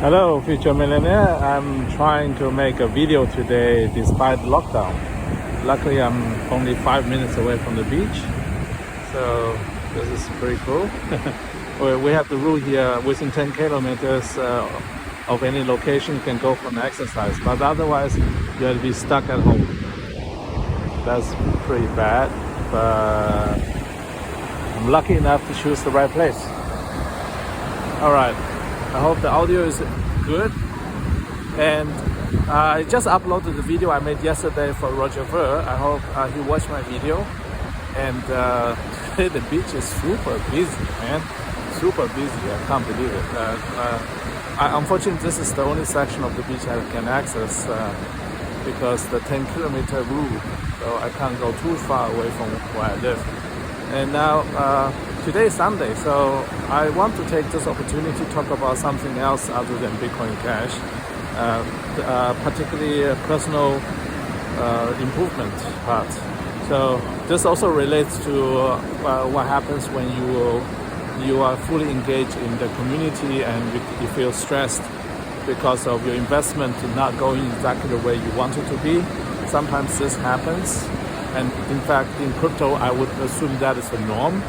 Hello, future millionaire. I'm trying to make a video today despite lockdown. Luckily, I'm only 5 minutes away from the beach, so this is pretty cool. We have the rule here within 10 kilometers of any location you can go for an exercise, but otherwise you have to be stuck at home. That's pretty bad, but I'm lucky enough to choose the right place. All right. I hope the audio is good, and I just uploaded the video I made yesterday for Roger Ver. I hope he watched my video, and today the beach is super busy, man, super busy. I can't believe it. Unfortunately, this is the only section of the beach I can access because the 10-kilometer rule, so I can't go too far away from where I live. And now today is Sunday, so I want to take this opportunity to talk about something else other than Bitcoin Cash, particularly personal improvement part. So this also relates to what happens when you are fully engaged in the community and you feel stressed because of your investment not going exactly the way you want it to be. Sometimes this happens. And in fact, in crypto, I would assume that is the norm,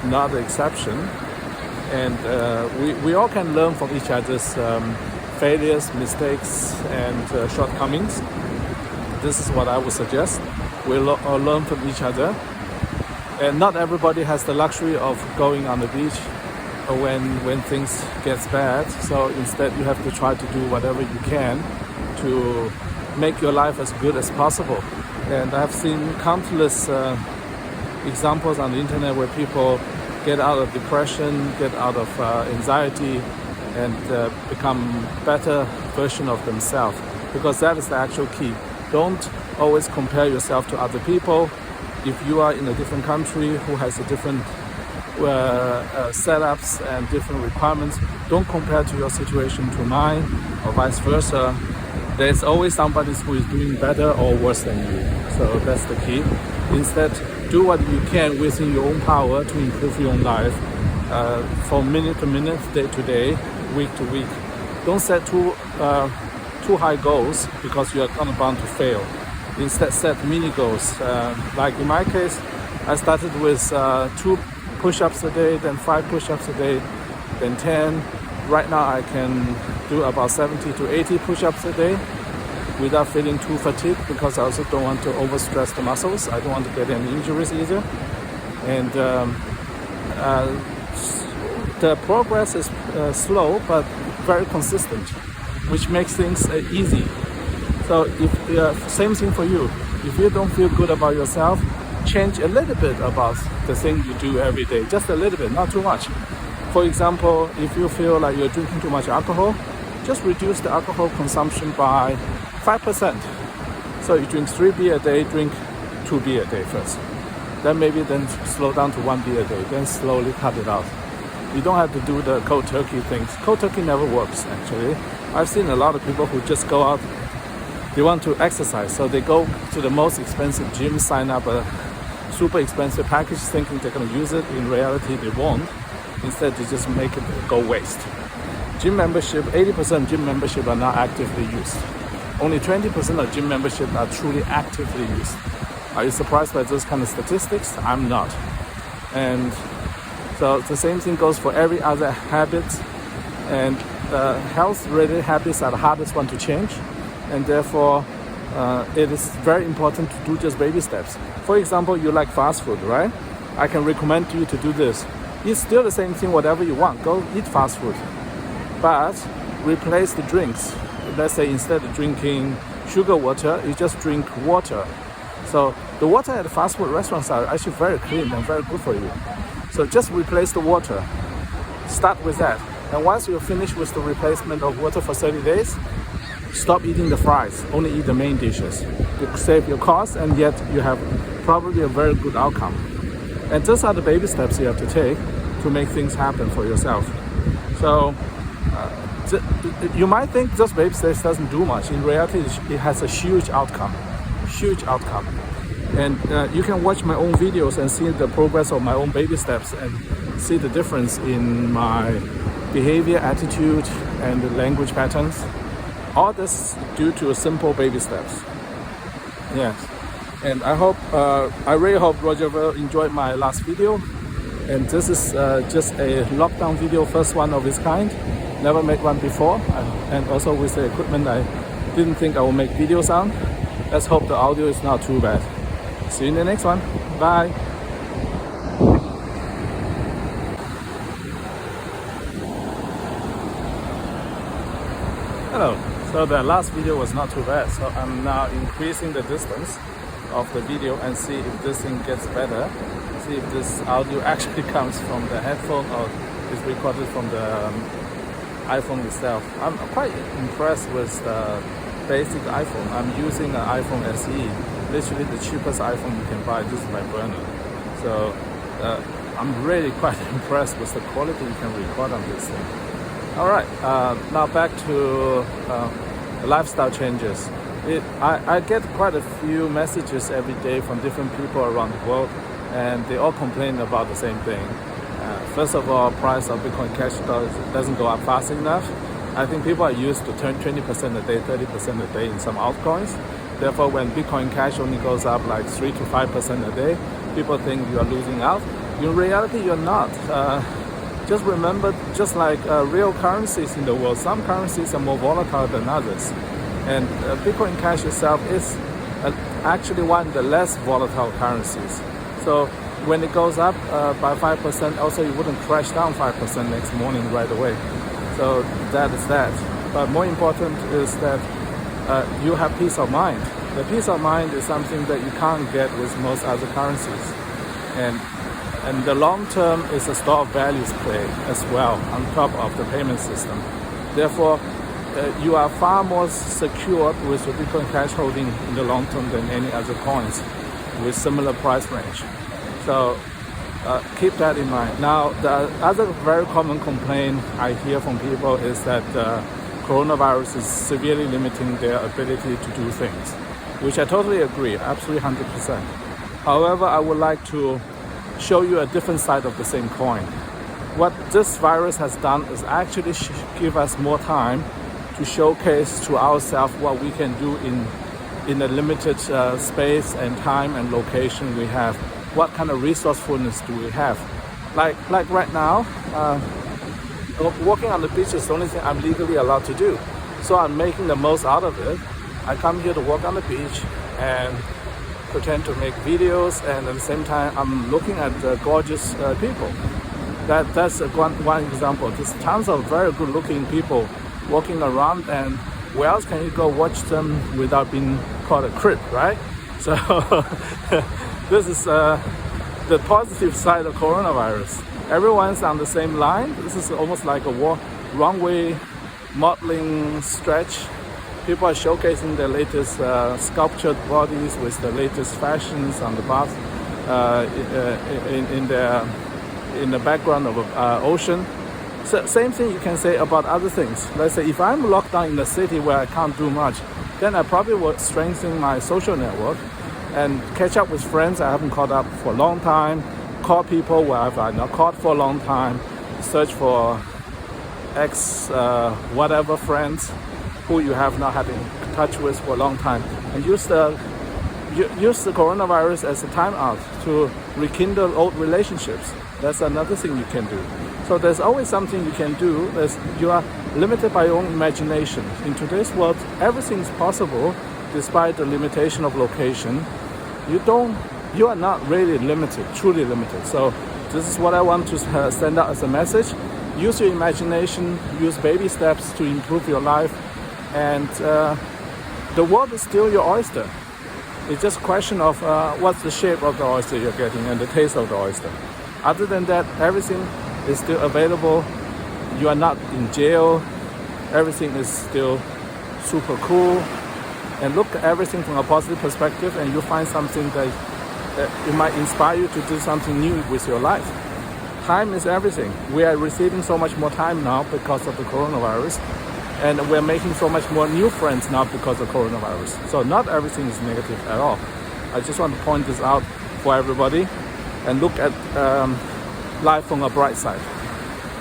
not the exception. And we all can learn from each other's failures, mistakes, and shortcomings. This is what I would suggest. We'll all learn from each other. And not everybody has the luxury of going on the beach when things get bad. So instead, you have to try to do whatever you can to make your life as good as possible. And I've seen countless examples on the internet where people get out of depression, get out of anxiety, and become better version of themselves. Because that is the actual key. Don't always compare yourself to other people. If you are in a different country who has a different setups and different requirements, don't compare to your situation to mine or vice versa. There's always somebody who is doing better or worse than you. So that's the key. Instead, do what you can within your own power to improve your own life from minute to minute, day to day, week to week. Don't set too high goals because you are bound to fail. Instead, set mini goals. Like in my case, I started with 2 push-ups a day, then 5 push-ups a day, then 10. Right now I can do about 70 to 80 push-ups a day without feeling too fatigued, because I also don't want to overstress the muscles. I don't want to get any injuries either. And the progress is slow but very consistent, which makes things easy. So if same thing for you. If you don't feel good about yourself, change a little bit about the thing you do every day, just a little bit, not too much. For example, if you feel like you're drinking too much alcohol, just reduce the alcohol consumption by 5%. So you drink 3 beer a day, drink 2 beer a day first. Then slow down to 1 beer a day, then slowly cut it out. You don't have to do the cold turkey things. Cold turkey never works, actually. I've seen a lot of people who just go out, they want to exercise, so they go to the most expensive gym, sign up a super expensive package thinking they're going to use it. In reality, they won't. Instead, they just make it go waste. Gym membership, 80% of gym membership are not actively used. Only 20% of gym membership are truly actively used. Are you surprised by those kind of statistics? I'm not. And so the same thing goes for every other habit. And health-related habits are the hardest one to change. And therefore, it is very important to do just baby steps. For example, you like fast food, right? I can recommend you to do this. It's still the same thing, whatever you want. Go eat fast food. But replace the drinks. Let's say instead of drinking sugar water, you just drink water. So the water at the fast food restaurants are actually very clean and very good for you. So just replace the water. Start with that. And once you're finished with the replacement of water for 30 days, stop eating the fries. Only eat the main dishes. You save your costs, and yet you have probably a very good outcome. And those are the baby steps you have to take to make things happen for yourself. So you might think just baby steps doesn't do much. In reality, it has a huge outcome. And you can watch my own videos and see the progress of my own baby steps and see the difference in my behavior, attitude, and the language patterns. All this due to simple baby steps. Yes. And I really hope Roger will enjoy my last video. And this is just a lockdown video, first one of its kind. Never made one before. And also with the equipment I didn't think I would make videos on. Let's hope the audio is not too bad. See you in the next one. Bye. Hello. So the last video was not too bad. So I'm now increasing the distance of the video and see if this thing gets better. See if this audio actually comes from the headphone or is recorded from the iPhone itself. I'm quite impressed with the basic iPhone. I'm using an iPhone SE, literally the cheapest iPhone you can buy. This is my burner. So I'm really quite impressed with the quality you can record on this thing. Alright, now back to lifestyle changes. I get quite a few messages every day from different people around the world, and they all complain about the same thing. First of all, price of Bitcoin Cash doesn't go up fast enough. I think people are used to turn 20% a day, 30% a day in some altcoins. Therefore, when Bitcoin Cash only goes up like 3 to 5% a day, people think you are losing out. In reality, you're not. Just remember, just like real currencies in the world, some currencies are more volatile than others. And Bitcoin Cash itself is actually one of the less volatile currencies. So when it goes up by 5%, also it wouldn't crash down 5% next morning right away. So that is that. But more important is that you have peace of mind. The peace of mind is something that you can't get with most other currencies. And the long term is a store of values play as well on top of the payment system. Therefore, you are far more secured with your Bitcoin Cash holding in the long term than any other coins with similar price range. So keep that in mind. Now, the other very common complaint I hear from people is that coronavirus is severely limiting their ability to do things, which I totally agree, absolutely 100%. However, I would like to show you a different side of the same coin. What this virus has done is actually give us more time to showcase to ourselves what we can do in a limited space and time and location we have. What kind of resourcefulness do we have? Like right now, walking on the beach is the only thing I'm legally allowed to do. So I'm making the most out of it. I come here to walk on the beach and pretend to make videos, and at the same time I'm looking at gorgeous people. That's one example. There's tons of very good looking people walking around, and where else can you go watch them without being called a creep, right? So this is the positive side of coronavirus. Everyone's on the same line. This is almost like a runway modeling stretch. People are showcasing their latest sculptured bodies with the latest fashions on the bath in the background of an ocean. So same thing you can say about other things. Let's say if I'm locked down in a city where I can't do much, then I probably would strengthen my social network and catch up with friends I haven't caught up for a long time, call people where I've not caught for a long time, search for whatever friends who you have not had in touch with for a long time, and use the coronavirus as a timeout to rekindle old relationships. That's another thing you can do. So there's always something you can do. You are limited by your own imagination. In today's world, everything is possible despite the limitation of location. You are not really limited, truly limited. So this is what I want to send out as a message. Use your imagination, use baby steps to improve your life. And the world is still your oyster. It's just a question of what's the shape of the oyster you're getting and the taste of the oyster. Other than that, everything is still available. You are not in jail. Everything is still super cool. And look at everything from a positive perspective, and you'll find something that it might inspire you to do something new with your life. Time is everything. We are receiving so much more time now because of the coronavirus. And we're making so much more new friends now because of coronavirus. So not everything is negative at all. I just want to point this out for everybody and look at life from a bright side.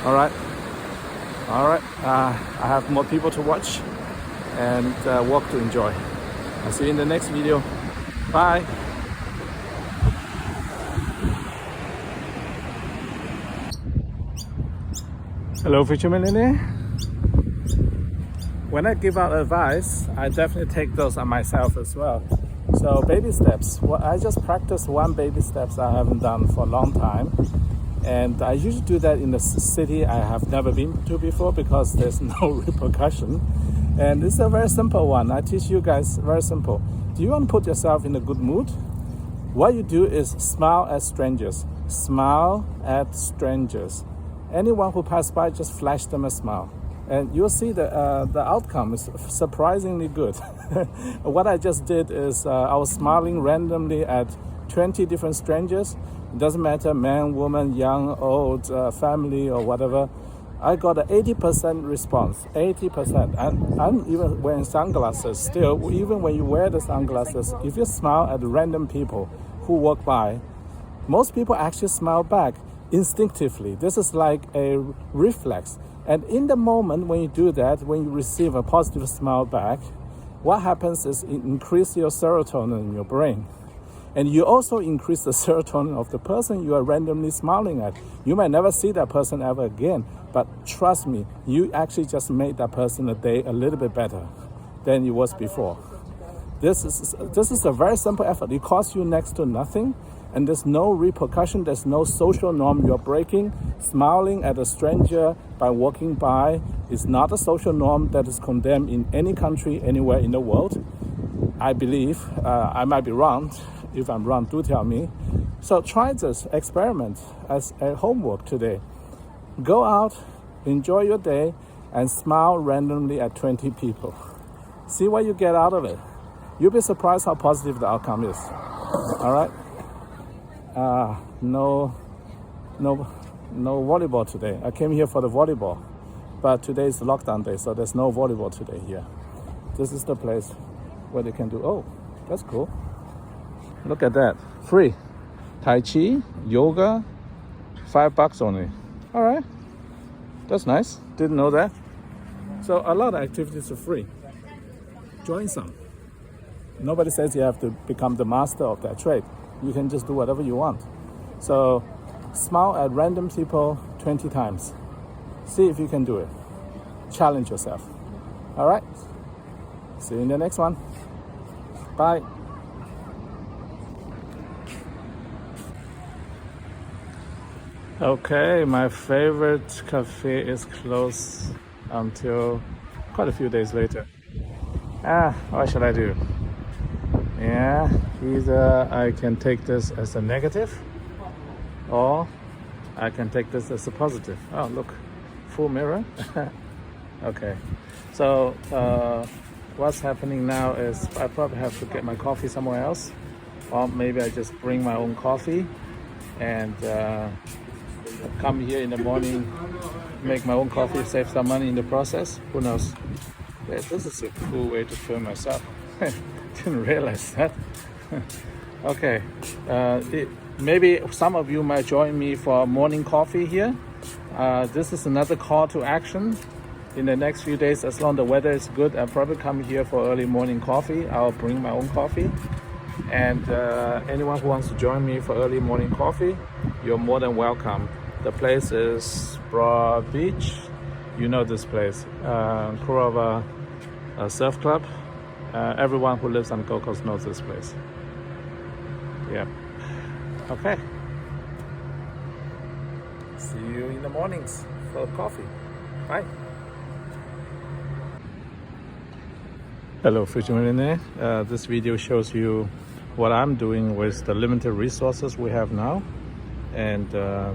All right? All right, I have more people to watch and walk to enjoy. I'll see you in the next video. Bye. Hello, future millionaire. When I give out advice, I definitely take those on myself as well. So baby steps. Well, I just practice one baby steps I haven't done for a long time. And I usually do that in the city I have never been to before because there's no repercussion. And it's a very simple one. I teach you guys very simple. Do you want to put yourself in a good mood? What you do is smile at strangers. Smile at strangers. Anyone who passes by, just flash them a smile. And you'll see the outcome is surprisingly good. What I just did is I was smiling randomly at 20 different strangers. It doesn't matter, man, woman, young, old, family, or whatever. I got an 80% response, 80%. And I'm even wearing sunglasses still. Even when you wear the sunglasses, if you smile at random people who walk by, most people actually smile back instinctively. This is like a reflex. And in the moment when you do that, when you receive a positive smile back, what happens is it increases your serotonin in your brain. And you also increase the serotonin of the person you are randomly smiling at. You might never see that person ever again, but trust me, you actually just made that person a day a little bit better than it was before. This is a very simple effort. It costs you next to nothing, and there's no repercussion, there's no social norm you're breaking. Smiling at a stranger by walking by is not a social norm that is condemned in any country, anywhere in the world. I believe. I might be wrong. If I'm wrong, do tell me. So try this experiment as a homework today. Go out, enjoy your day, and smile randomly at 20 people. See what you get out of it. You'll be surprised how positive the outcome is. All right? No volleyball today. I came here for the volleyball, but today is the lockdown day, so there's no volleyball today here. This is the place where they can do. Oh, that's cool. Look at that. Free. Tai Chi, yoga, $5 only. All right. That's nice. Didn't know that. So a lot of activities are free. Join some. Nobody says you have to become the master of that trade. You can just do whatever you want. So smile at random people 20 times. See if you can do it. Challenge yourself. All right. See you in the next one. Bye. Okay, my favorite cafe is closed until quite a few days later. What should I do? Yeah, either I can take this as a negative or I can take this as a positive. Oh, look, full mirror. Okay, so what's happening now is I probably have to get my coffee somewhere else, or maybe I just bring my own coffee and come here in the morning, make my own coffee, save some money in the process. Who knows? Yeah, this is a cool way to film myself. Didn't realize that. Okay, maybe some of you might join me for morning coffee here. This is another call to action. In the next few days, as long as the weather is good, I'll probably come here for early morning coffee. I'll bring my own coffee. And anyone who wants to join me for early morning coffee, you're more than welcome. The place is Broad Beach. You know this place, Kurova Surf Club. Everyone who lives on Gold Coast knows this place. Yeah. Okay. See you in the mornings for coffee. Bye. Hello, future millionaire. This video shows you what I'm doing with the limited resources we have now. And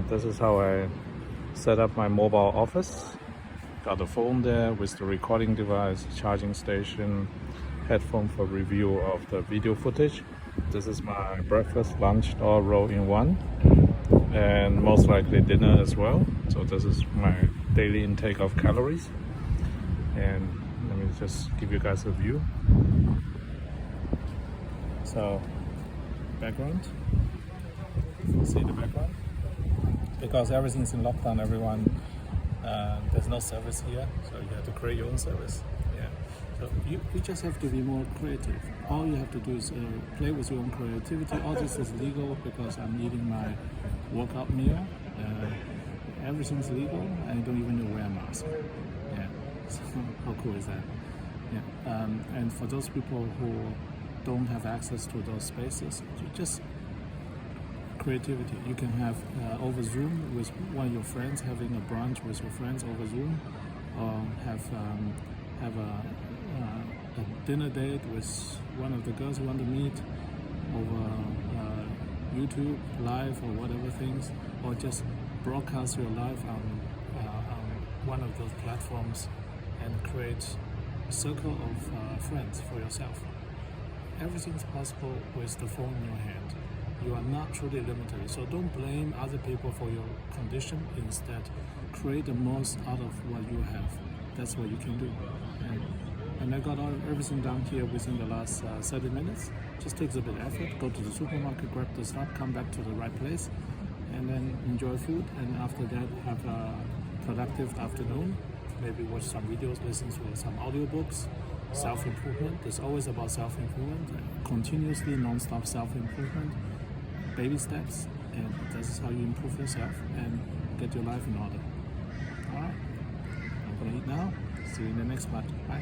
this is how I set up my mobile office. Got a phone there with the recording device, charging station, headphone for review of the video footage. This is my breakfast, lunch, all rolled in one, and most likely dinner as well. So this is my daily intake of calories. And let me just give you guys a view. So background, see the background? Because everything's in lockdown, everyone There's no service here, so you have to create your own service. Yeah. So you just have to be more creative. All you have to do is play with your own creativity. All this is legal because I'm eating my workout meal. Everything's legal, and I don't even need to wear a mask. Yeah. So how cool is that? Yeah. And for those people who don't have access to those spaces, just creativity. You can have over Zoom with one of your friends, having a brunch with your friends over Zoom, or have a dinner date with one of the girls you want to meet over YouTube live or whatever things, or just broadcast your life on one of those platforms and create a circle of friends for yourself. Everything's possible with the phone in your hand. You are not truly limited, so don't blame other people for your condition. Instead, create the most out of what you have. That's what you can do. And I got everything done here within the last 30 minutes. Just takes a bit of effort. Go to the supermarket, grab the stuff, come back to the right place, and then enjoy food. And after that, have a productive afternoon. Maybe watch some videos, listen to some audiobooks. Self-improvement. It's always about self-improvement. Continuously, non-stop self-improvement. Baby steps, and this is how you improve yourself and get your life in order. Alright, I'm gonna eat now. See you in the next part. Bye.